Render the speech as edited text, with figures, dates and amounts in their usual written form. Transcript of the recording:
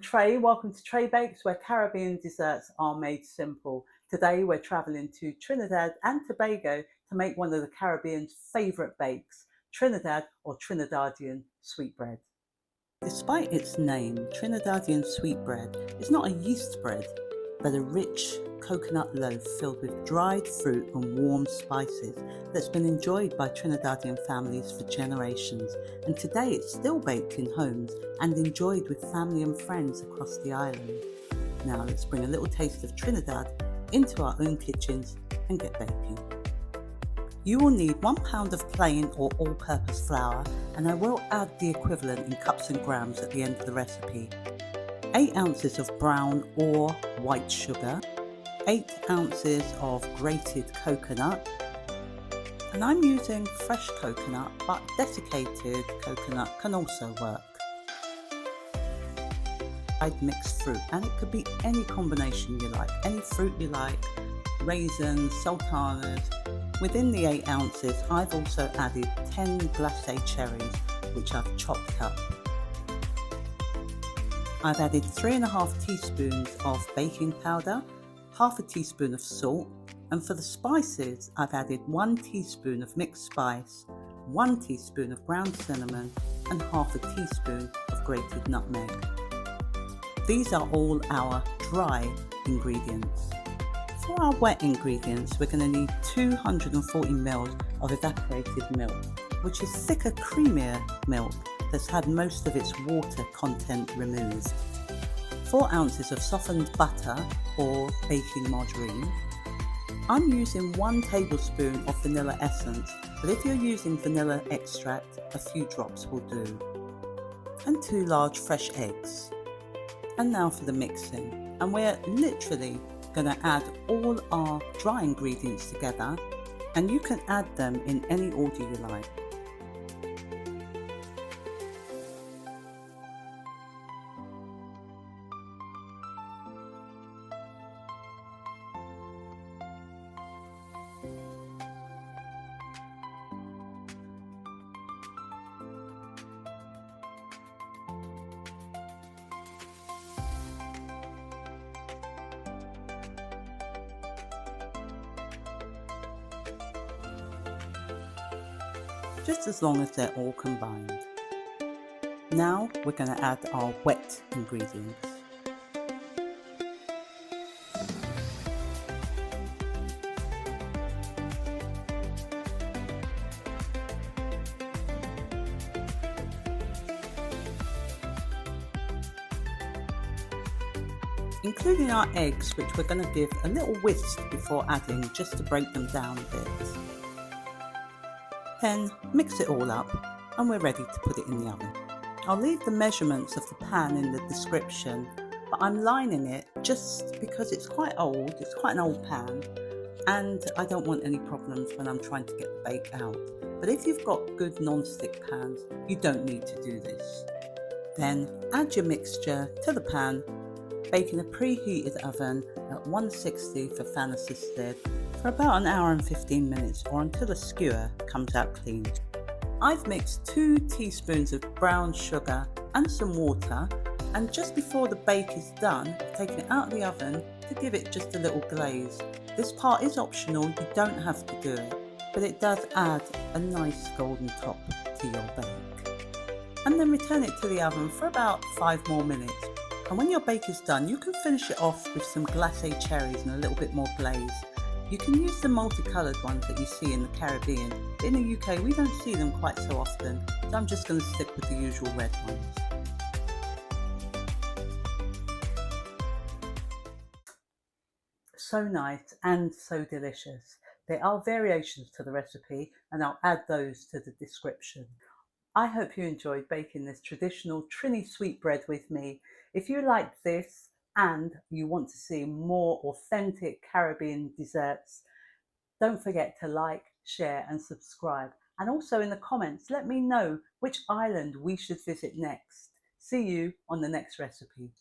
Trey, welcome to TrayBakes, where Caribbean desserts are made simple. Today we're travelling to Trinidad and Tobago to make one of the Caribbean's favourite bakes, Trinidad or Trinidadian sweetbread. Despite its name, Trinidadian sweetbread is not a yeast bread, but a rich coconut loaf filled with dried fruit and warm spices that's been enjoyed by Trinidadian families for generations, and today it's still baked in homes and enjoyed with family and friends across the island. Now let's bring a little taste of Trinidad into our own kitchens and get baking. You will need 1 pound of plain or all-purpose flour, and I will add the equivalent in cups and grams at the end of the recipe. 8 ounces of brown or white sugar, 8 ounces of grated coconut, and I'm using fresh coconut, but desiccated coconut can also work. Dried mixed fruit, and it could be any combination you like, any fruit you like, raisins, sultanas. Within the 8 ounces, I've also added 10 glacé cherries, which I've chopped up. I've added 3.5 teaspoons of baking powder, half a teaspoon of salt, and for the spices, I've added 1 teaspoon of mixed spice, 1 teaspoon of ground cinnamon, and half a teaspoon of grated nutmeg. These are all our dry ingredients. For our wet ingredients, we're going to need 240 ml of evaporated milk, which is thicker, creamier milk that's had most of its water content removed. 4 ounces of softened butter or baking margarine. I'm using 1 tablespoon of vanilla essence, but if you're using vanilla extract, a few drops will do. And 2 large fresh eggs. And now for the mixing. And we're literally going to add all our dry ingredients together, and you can add them in any order you like. Just as long as they're all combined. Now we're going to add our wet ingredients. Including our eggs, which we're going to give a little whisk before adding, just to break them down a bit. Then mix it all up and we're ready to put it in the oven. I'll leave the measurements of the pan in the description, but I'm lining it just because it's quite old, it's quite an old pan, and I don't want any problems when I'm trying to get the bake out. But if you've got good non-stick pans, you don't need to do this. Then add your mixture to the pan, bake in a preheated oven at 160 for fan assisted for about 1 hour and 15 minutes, or until the skewer comes out clean. I've mixed 2 teaspoons of brown sugar and some water, and just before the bake is done, I've taken it out of the oven to give it just a little glaze. This part is optional, you don't have to do it, but it does add a nice golden top to your bake. And then return it to the oven for about 5 more minutes. And when your bake is done, you can finish it off with some glacé cherries and a little bit more glaze. You can use the multicoloured ones that you see in the Caribbean. In the UK, we don't see them quite so often, so I'm just going to stick with the usual red ones. So nice and so delicious. There are variations to the recipe, and I'll add those to the description. I hope you enjoyed baking this traditional Trini sweetbread with me. If you liked this, and you want to see more authentic Caribbean desserts, don't forget to like, share and subscribe. And also in the comments, let me know which island we should visit next. See you on the next recipe.